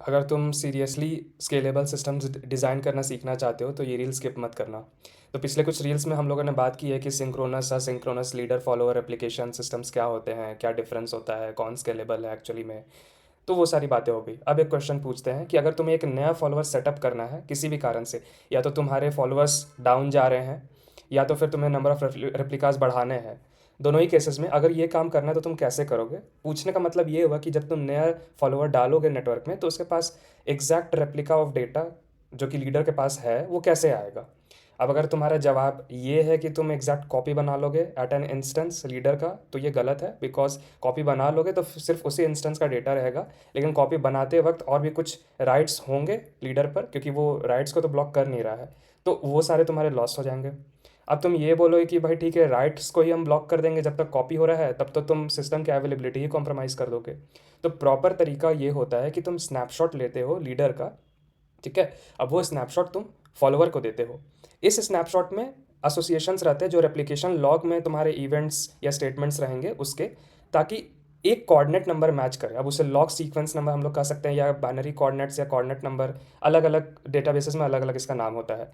अगर तुम seriously scalable systems design करना सीखना चाहते हो तो ये रील स्किप मत करना। तो पिछले कुछ रील्स में हम लोगों ने बात की है कि synchronous asynchronous leader follower application systems क्या होते हैं, क्या डिफरेंस होता है, कौन स्केलेबल है एक्चुअली में। तो वो सारी बातें हो गई। अब एक क्वेश्चन पूछते हैं कि अगर तुम्हें एक नया फॉलोअर सेटअप करना है किसी भी कारण से, या तो तुम्हारे फॉलोअर्स डाउन जा रहे हैं या तो फिर तुम्हें नंबर ऑफ रेप्लिकास बढ़ाने हैं, दोनों ही केसेस में अगर ये काम करना है तो तुम कैसे करोगे। पूछने का मतलब ये हुआ कि जब तुम नया फॉलोअर डालोगे नेटवर्क में तो उसके पास एग्जैक्ट रेप्लिका ऑफ डेटा जो कि लीडर के पास है वो कैसे आएगा। अब अगर तुम्हारा जवाब ये है कि तुम एग्जैक्ट कॉपी बना लोगे एट एन इंस्टेंस लीडर का, तो ये गलत है। बिकॉज कॉपी बना लोगे तो सिर्फ उसी इंस्टेंस का डेटा रहेगा, लेकिन कॉपी बनाते वक्त और भी कुछ राइट्स होंगे लीडर पर, क्योंकि वो राइट्स को तो ब्लॉक कर नहीं रहा है, तो वो सारे तुम्हारे लॉस हो जाएंगे। अब तुम ये बोलोगे कि भाई ठीक है, राइट्स को ही हम ब्लॉक कर देंगे जब तक कॉपी हो रहा है, तब तो तुम सिस्टम की अवेलेबिलिटी ही कॉम्प्रोमाइज़ कर दोगे। तो प्रॉपर तरीका ये होता है कि तुम स्नैपशॉट लेते हो लीडर का, ठीक है। अब वो स्नैपशॉट तुम फॉलोअर को देते हो। इस स्नैपशॉट में एसोसिएशंस रहते हैं जो रेप्लिकेशन लॉग में तुम्हारे इवेंट्स या स्टेटमेंट्स रहेंगे उसके, ताकि एक कोऑर्डिनेट नंबर मैच करे। अब उसे लॉग सीक्वेंस नंबर हम लोग कह सकते हैं, या बाइनरी कोऑर्डिनेट्स या कोऑर्डिनेट नंबर, अलग अलग डेटाबेसेस में अलग अलग इसका नाम होता है।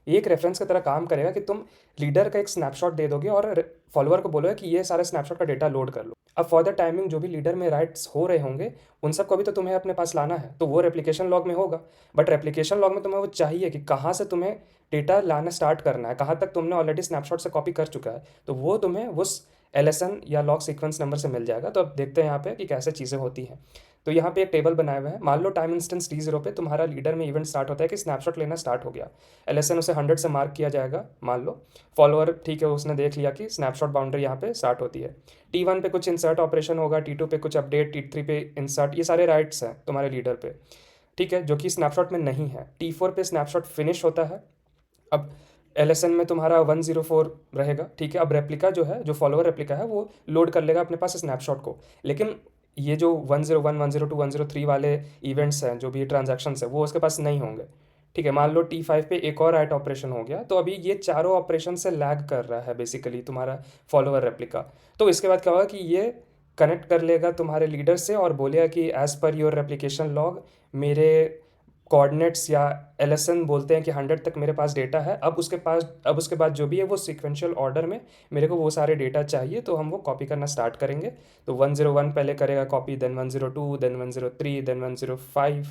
ये एक रेफरेंस की तरह काम करेगा कि तुम लीडर का एक स्नैपशॉट दे दोगे और फॉलोअर को बोलोगे कि ये सारे स्नैपशॉट का डेटा लोड कर लो। अब फॉर द टाइमिंग जो भी लीडर में राइट्स हो रहे होंगे उन सबको भी तो तुम्हें अपने पास लाना है, तो वो रेप्लिकेशन लॉग में होगा। बट रेप्लिकेशन लॉग में तुम्हें वो चाहिए कि कहाँ से तुम्हें डेटा लाना स्टार्ट करना है, कहाँ तक तुमने ऑलरेडी स्नैपशॉट से कॉपी कर चुका है, तो वो तुम्हें उस एलएसएन या लॉग सीक्वेंस नंबर से मिल जाएगा। तो अब देखते हैं यहाँ पे कि कैसे चीज़ें होती हैं। तो यहाँ पे एक टेबल बनाए हुए हैं। मान लो टाइम इंस्टेंस T0 पे तुम्हारा लीडर में इवेंट स्टार्ट होता है कि स्नैपशॉट लेना स्टार्ट हो गया। एलएसएन उसे 100 से मार्क किया जाएगा मान लो। फॉलोअर ठीक है, उसने देख लिया कि स्नैपशॉट बाउंड्री यहाँ पे स्टार्ट होती है। T1 पे कुछ इंसर्ट ऑपरेशन होगा, T2 पे कुछ अपडेट, T3 पे इंसर्ट, ये सारे राइट्स हैं तुम्हारे लीडर पे, ठीक है, जो कि स्नैपशॉट में नहीं है। T4 पे स्नैपशॉट फिनिश होता है। अब एलएसएन में तुम्हारा 104 रहेगा, ठीक है। अब रेप्लिका जो है, जो फॉलोअर रेप्लिका है, वो लोड कर लेगा अपने पास स्नैपशॉट को। लेकिन ये जो 101 102 103 वाले इवेंट्स हैं, जो भी ट्रांजैक्शंस है, वो उसके पास नहीं होंगे, ठीक है। मान लो T5 पे एक और राइट ऑपरेशन हो गया, तो अभी ये चारों ऑपरेशन से लैग कर रहा है बेसिकली तुम्हारा फॉलोअर रेप्लिका। तो इसके बाद क्या होगा कि ये कनेक्ट कर लेगा तुम्हारे लीडर से और बोलेगा कि as per your replication log मेरे कोऑर्डिनेट्स या एलएसएन बोलते हैं कि 100 तक मेरे पास डेटा है। अब उसके बाद जो भी है वो सिक्वेंशियल ऑर्डर में मेरे को वो सारे डेटा चाहिए, तो हम वो कॉपी करना स्टार्ट करेंगे। तो 101 पहले करेगा कॉपी, देन 102, देन 103, देन 105,